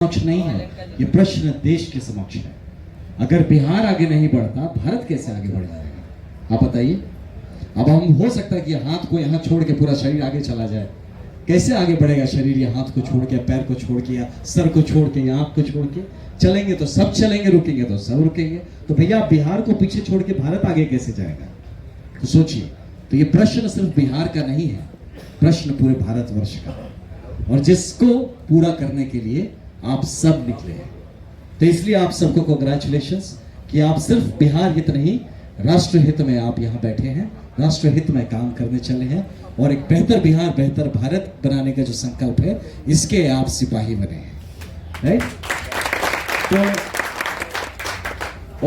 समक्ष नहीं है, ये प्रश्न देश के समक्ष है। अगर बिहार आगे नहीं बढ़ता, भारत कैसे आगे बढ़ जाएगा? आप बताइए। अब हम हो सकता है कि हाथ को यहाँ छोड़ के पूरा शरीर आगे चला जाए, कैसे आगे बढ़ेगा शरीर? ये हाथ को छोड़ के, पैर को छोड़ के, या सर को छोड़ के, या आंख को छोड़ के चलेंगे तो सब चलेंगे, रुकेंगे तो सब रुकेंगे। तो भैया बिहार को पीछे छोड़ के भारत आगे कैसे जाएगा? तो सोचिए। तो ये प्रश्न सिर्फ बिहार का नहीं है, प्रश्न पूरे भारतवर्ष का है, और जिसको पूरा करने के लिए आप सब निकले हैं। तो इसलिए आप सबको कांग्रेचुलेशंस कि आप सिर्फ बिहार हित नहीं, राष्ट्र हित में आप यहाँ बैठे हैं, राष्ट्र हित में काम करने चले हैं, और एक बेहतर बिहार, बेहतर भारत बनाने का जो संकल्प है, इसके आप सिपाही बने हैं, राइट? तो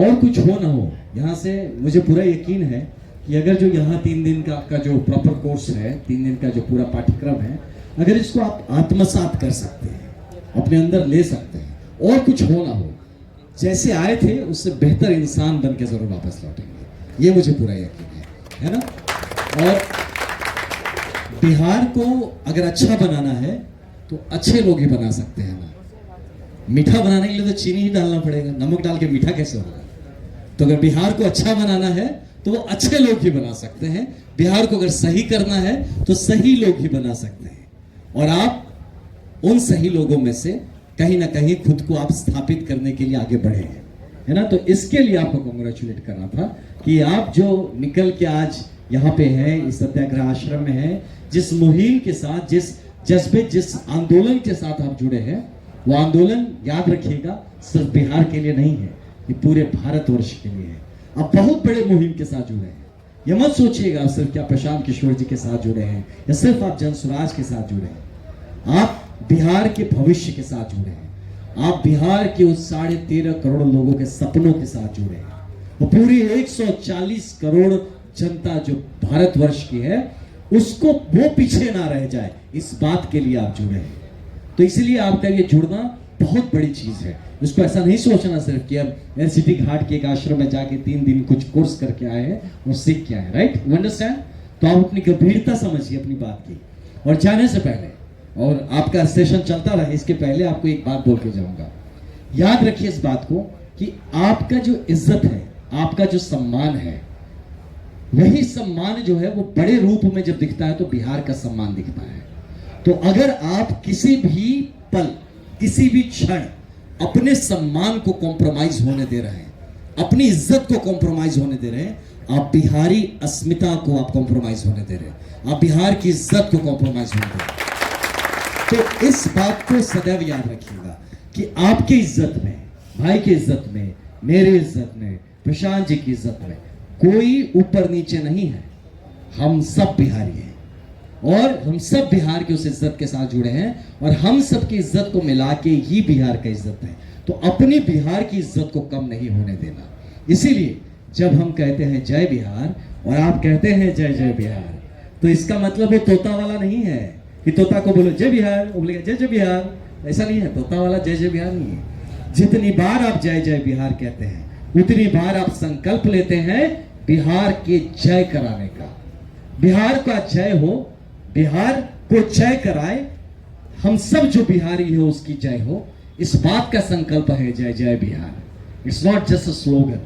और कुछ हो ना हो, यहाँ से मुझे पूरा यकीन है कि अगर जो यहाँ 3 दिन का आपका जो प्रॉपर कोर्स है, 3 दिन का जो पूरा पाठ्यक्रम है, अगर इसको आप आत्मसात कर सकते हैं, अपने अंदर ले सकते हैं, और कुछ हो ना हो, जैसे आए थे उससे बेहतर इंसान बन के जरूर वापस लौटेंगे, ये मुझे पूरा यकीन है ना? और बिहार को अगर अच्छा बनाना है तो अच्छे लोग ही बना सकते हैं ना। मीठा बनाने के लिए तो चीनी ही डालना पड़ेगा, नमक डाल के मीठा कैसे होगा? तो अगर बिहार को अच्छा बनाना है तो वो अच्छे लोग ही बना सकते हैं। बिहार को अगर सही करना है तो सही लोग ही बना सकते हैं, और आप उन सही लोगों में से कहीं ना कहीं खुद को आप स्थापित करने के लिए आगे बढ़े हैं, है ना? तो इसके लिए आपको कांग्रेचुलेट करना था कि आप जो निकल के आज यहाँ पे हैं, इस सत्याग्रह आश्रम में हैं, जिस मुहिम के साथ, जिस जज्बे, जिस आंदोलन के साथ आप जुड़े हैं, वो आंदोलन याद रखिएगा सिर्फ बिहार के लिए नहीं है, ये पूरे भारतवर्ष के लिए है। आप बहुत बड़े मुहिम के साथ जुड़े हैं। ये मत सोचिएगा सिर्फ क्या प्रशांत किशोर जी के साथ जुड़े हैं, या सिर्फ आप जनसुराज के साथ जुड़े हैं। आप बिहार के भविष्य के साथ जुड़े हैं, आप बिहार के उस 13.5 करोड़ लोगों के सपनों के साथ जुड़े हैं, वो पूरी 140 करोड़ जनता जो भारतवर्ष की है, उसको वो पीछे ना रह जाए, इस बात के लिए आप जुड़े हैं। तो इसलिए आपका ये जुड़ना बहुत बड़ी चीज है। उसको ऐसा नहीं सोचना सिर्फ कि अब एलसीटी घाट के एक आश्रम में जाके 3 दिन कुछ कोर्स करके आए हैं और सीख के आए, राइट? You understand? तो आप अपनी गंभीरता समझिए अपनी बात की। और जाने से पहले, और आपका सेशन चलता रहे, इसके पहले आपको एक बात बोल के जाऊंगा। याद रखिए इस बात को कि आपका जो इज्जत है, आपका जो सम्मान है, वही सम्मान जो है वो बड़े रूप में जब दिखता है तो बिहार का सम्मान दिखता है। तो अगर आप किसी भी पल, किसी भी क्षण अपने सम्मान को कॉम्प्रोमाइज होने दे रहे हैं, अपनी इज्जत को कॉम्प्रोमाइज होने दे रहे हैं, आप बिहारी अस्मिता को आप कॉम्प्रोमाइज होने दे रहे हैं, आप बिहार की इज्जत को कॉम्प्रोमाइज होने दे रहे हैं। तो इस बात को सदैव याद रखिएगा कि आपकी इज्जत में, भाई की इज्जत में, मेरी इज्जत में, प्रशांत जी की इज्जत में कोई ऊपर नीचे नहीं है। हम सब बिहारी हैं, और हम सब बिहार की उस इज्जत के साथ जुड़े हैं, और हम सब की इज्जत को मिला के ही बिहार का इज्जत है। तो अपनी बिहार की इज्जत को कम नहीं होने देना। इसीलिए जब हम कहते हैं जय बिहार और आप कहते हैं जय जय बिहार, तो इसका मतलब वो तोता वाला नहीं है कि तोता को बोलो जय बिहार, वो बोलेगा जय जय बिहार। ऐसा नहीं है, तोता वाला जय जय बिहार नहीं है। जितनी बार आप जय जय बिहार कहते हैं, उतनी बार आप संकल्प लेते हैं बिहार के जय कराने का। बिहार का जय हो, बिहार को जय कराए, हम सब जो बिहारी हो उसकी जय हो, इस बात का संकल्प है जय जय Bihar. It's not just a slogan,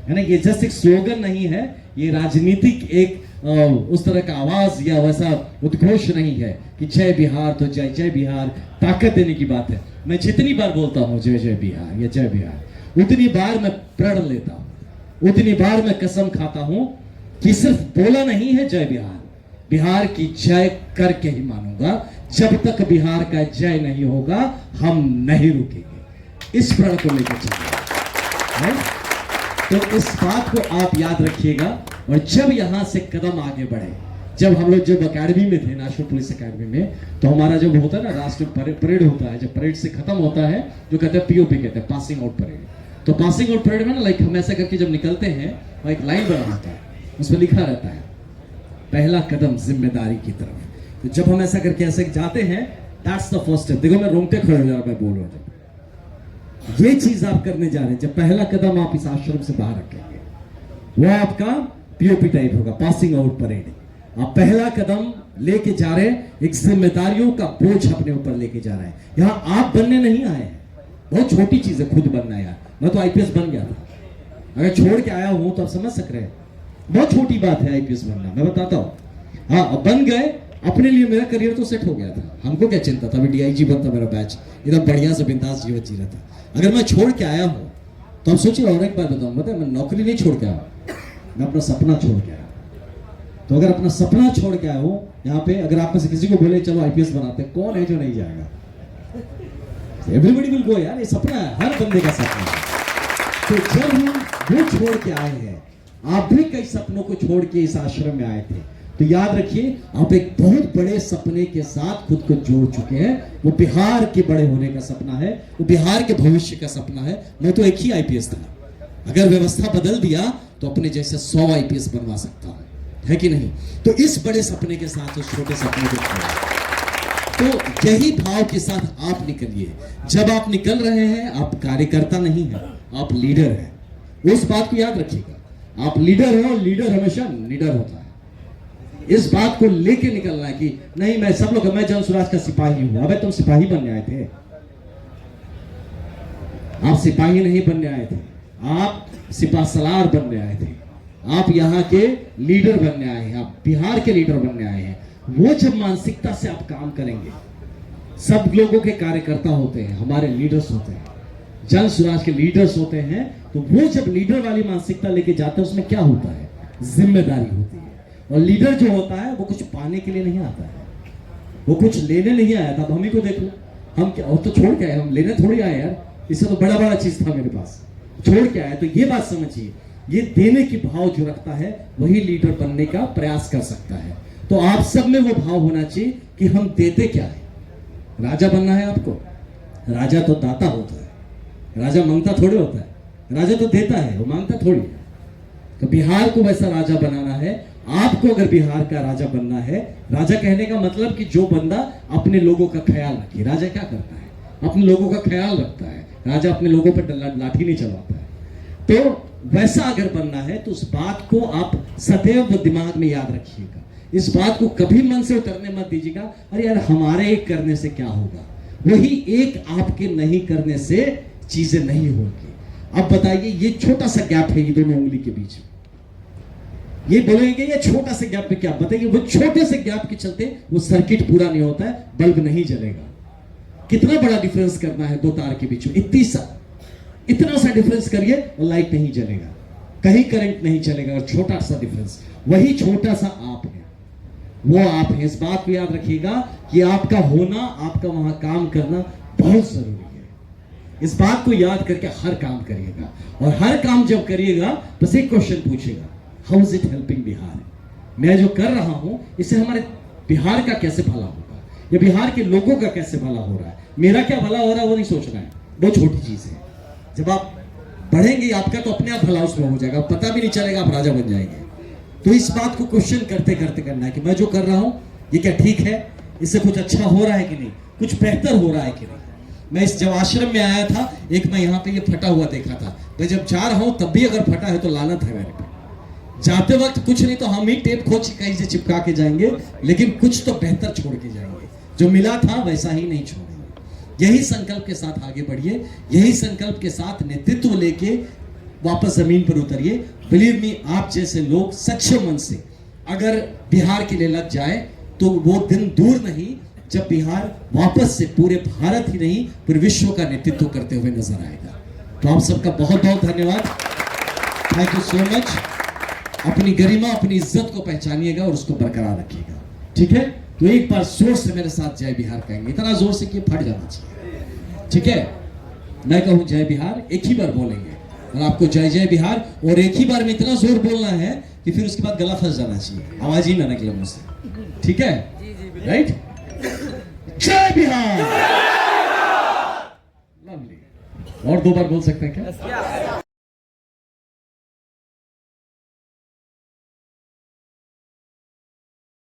है ना? ये जस्ट एक स्लोगन नहीं है, ये राजनीतिक एक उस तरह का आवाज या वैसा उद्घोष नहीं है कि जय बिहार तो जय जय बिहार ताकत देने की बात है। मैं जितनी बार बोलता हूं जय जय बिहार या जय बिहार, उतनी बार मैं प्रण लेता हूं, उतनी बार मैं कसम खाता हूं कि सिर्फ बोला नहीं है जय बिहार, बिहार की जय करके ही मानूंगा। जब तक बिहार का जय नहीं होगा हम नहीं रुकेंगे। इस प्रण को लेकर चलिए। तो इस बात को आप याद रखिएगा। और जब यहां से कदम आगे बढ़े, जब हम लोग जब अकेडमी में थे, नेशनल पुलिस अकेडमी में, तो हमारा जब होता है ना राष्ट्रीय परेड होता है, जब परेड से खत्म होता है जो कहते हैं पीओपी कहते हैं, पासिंग आउट परेड। तो पासिंग आउट परेड में ना लाइक हम ऐसा करके जब निकलते हैं, और एक लाइन बना होता है, उसमें लिखा रहता है पहला कदम जिम्मेदारी की तरफ। तो जब हम ऐसा करके ऐसे जाते हैं, दैट्स द फर्स्ट स्टेप। देखो मैं रोंगटे खड़े हो जा रहा, मैं बोल रहा हूं, ये चीज आप करने जा रहे हैं। जब पहला कदम आप इस आश्रम से बाहर रखेंगे, वो आपका पीओपी टाइप होगा, पासिंग आउट परेड। आप पहला कदम लेके जा रहे हैं, एक जिम्मेदारियों का बोझ अपने ऊपर लेके जा रहे हैं। यहां आप बनने नहीं आए हैं, बहुत छोटी चीज है खुद बनना यार। मैं तो आईपीएस बन गया था, अगर छोड़ के आया हूं तो आप समझ सक रहे हैं, बहुत छोटी बात है आईपीएस बनना। मैं बताता हूँ, हाँ अब बन गए, अपने लिए मेरा करियर तो सेट हो गया था, हमको क्या चिंता था, अभी डीआईजी बनता मेरा बैच, एकदम बढ़िया से बिंदास जीवन जी रहा था। अगर मैं छोड़ के आया हूँ तो हम सोचिए, और एक बात बताऊँ, बताए मैं नौकरी नहीं छोड़ के आया, मैं अपना सपना छोड़ के आया। तो अगर अपना सपना छोड़ के आया हो यहाँ पे, अगर आप में से किसी को बोले चलो आईपीएस बनाते, कौन है जो नहीं जाएगा? एवरीबडी विल गो यार, ये सपना है, हर बंदे का सपना है। तो जब हम वो छोड़ के आए हैं, आप भी कई सपनों को छोड़ के इस आश्रम में आए थे, तो याद रखिए आप एक बहुत बड़े सपने के साथ खुद को जोड़ चुके हैं। वो बिहार के बड़े होने का सपना है, वो बिहार के भविष्य का सपना है। मैं तो एक ही आईपीएस था, अगर व्यवस्था बदल दिया तो अपने जैसे 100 आईपीएस बनवा सकता हूं, है कि नहीं? तो इस बड़े सपने के साथ उस छोटे सपने को छोड़ो। तो यही भाव के साथ आप निकलिए। जब आप निकल रहे हैं, आप कार्यकर्ता नहीं है, आप लीडर हैं। उस बात को याद रखिएगा, आप लीडर हैं और लीडर हमेशा निडर होता है। इस बात को लेके निकलना है कि नहीं मैं सब लोग, मैं जन स्वराज का सिपाही हूं। अबे तुम सिपाही बनने आए थे, आप सिपाही नहीं बनने आए थे, आप सिपा सलार बनने आए थे। आप यहाँ के लीडर बनने आए हैं, आप बिहार के लीडर बनने आए हैं। वो जब मानसिकता से आप काम करेंगे, सब लोगों के कार्यकर्ता होते हैं, हमारे लीडर्स होते हैं, जन स्वराज के लीडर्स होते हैं। तो वो जब लीडर वाली मानसिकता लेके जाते हैं, उसमें क्या होता है, जिम्मेदारी होती है। और लीडर जो होता है वो कुछ पाने के लिए नहीं आता है, वो कुछ लेने नहीं आया था। अब हम ही को देख लो, हम क्या और तो छोड़ के आए, हम लेने थोड़ी आए यार, इससे तो बड़ा बड़ा चीज था मेरे पास, छोड़ के आए। तो ये बात समझिए, ये देने की भाव जो रखता है वही लीडर बनने का प्रयास कर सकता है। तो आप सब में वो भाव होना चाहिए कि हम देते क्या है। राजा बनना है आपको, राजा तो दाता होता है, राजा मांगता थोड़ी होता है, राजा तो देता है, वो मांगता थोड़ी है। तो बिहार को वैसा राजा बनाना है। आपको अगर बिहार का राजा बनना है, राजा कहने का मतलब कि जो बंदा अपने लोगों का ख्याल रखे। राजा क्या करता है, अपने लोगों का ख्याल रखता है। राजा अपने लोगों पर लाठी नहीं चलाता है। तो वैसा अगर बनना है तो उस बात को आप सदैव दिमाग में याद रखिएगा। इस बात को कभी मन से उतरने मत दीजिएगा, अरे यार हमारे एक करने से क्या होगा। वही एक आपके नहीं करने से चीजें नहीं होंगी। अब बताइए, ये छोटा सा गैप है ये दोनों उंगली के बीच में, ये बोलेंगे ये छोटा सा गैप में क्या बताइए, वो छोटे से गैप के चलते वो सर्किट पूरा नहीं होता है, बल्ब नहीं जलेगा। कितना बड़ा डिफरेंस करना है दो तार के बीच में, इतना सा डिफरेंस करिए और लाइट नहीं जलेगा, कहीं करंट नहीं चलेगा। और छोटा सा डिफरेंस, वही छोटा सा आप है, वो आप है। इस बात को याद रखिएगा कि आपका होना, आपका वहां काम करना बहुत जरूरी है। इस बात को याद करके हर काम करिएगा। और हर काम जब करिएगा बस एक क्वेश्चन पूछिएगा, how is it helping Bihar? मैं जो कर रहा हूं इससे हमारे बिहार का कैसे भला होगा, या बिहार के लोगों का कैसे भला हो रहा है, मेरा क्या भला हो रहा है वो नहीं सोचना है। बहुत छोटी चीज है। जब आप बढ़ेंगे आपका तो अपने आप भला उसमें हो जाएगा, पता भी नहीं चलेगा, आप राजा बन जाएंगे। तो इस बात को क्वेश्चन करते करते करना है कि मैं जो कर रहा हूं ये क्या ठीक है, इससे कुछ अच्छा हो रहा है कि नहीं, कुछ बेहतर हो रहा है कि नहीं। मैं इस जब आश्रम में आया था, एक मैं यहाँ पे ये फटा हुआ देखा था, मैं जब जा रहा हूं तब भी अगर फटा है तो लानत है मेरे पे। जाते वक्त कुछ नहीं तो हम ही टेप खोज कहीं से चिपका के जाएंगे, लेकिन कुछ तो बेहतर छोड़ के जाएंगे। जो मिला था वैसा ही नहीं छोड़ेंगे। यही संकल्प के साथ आगे बढ़िए, यही संकल्प के साथ नेतृत्व लेके वापस जमीन पर उतरिए। बिलीव मी, आप जैसे लोग सच्चे मन से अगर बिहार के लिए लग जाए तो वो दिन दूर नहीं जब बिहार वापस से पूरे भारत ही नहीं पूरे विश्व का नेतृत्व करते हुए नजर आएगा। तो आप सबका बहुत बहुत धन्यवाद, थैंक यू सो मच। अपनी गरिमा, अपनी इज्जत को पहचानिएगा और उसको बरकरार रखिएगा, ठीक है? तो एक बार जोर से मेरे साथ जय बिहार कहेंगे, इतना जोर से कि फट जाना चाहिए, ठीक है? मैं कहूं जय बिहार, एक ही बार बोलेंगे और आपको जय जय बिहार, और एक ही बार में इतना जोर बोलना है कि फिर उसके बाद गला फंस जाना चाहिए, आवाज ही ना निकले मुझसे, ठीक है? राइट? जय बिहार। लवली। और दो बार बोल सकते हैं क्या?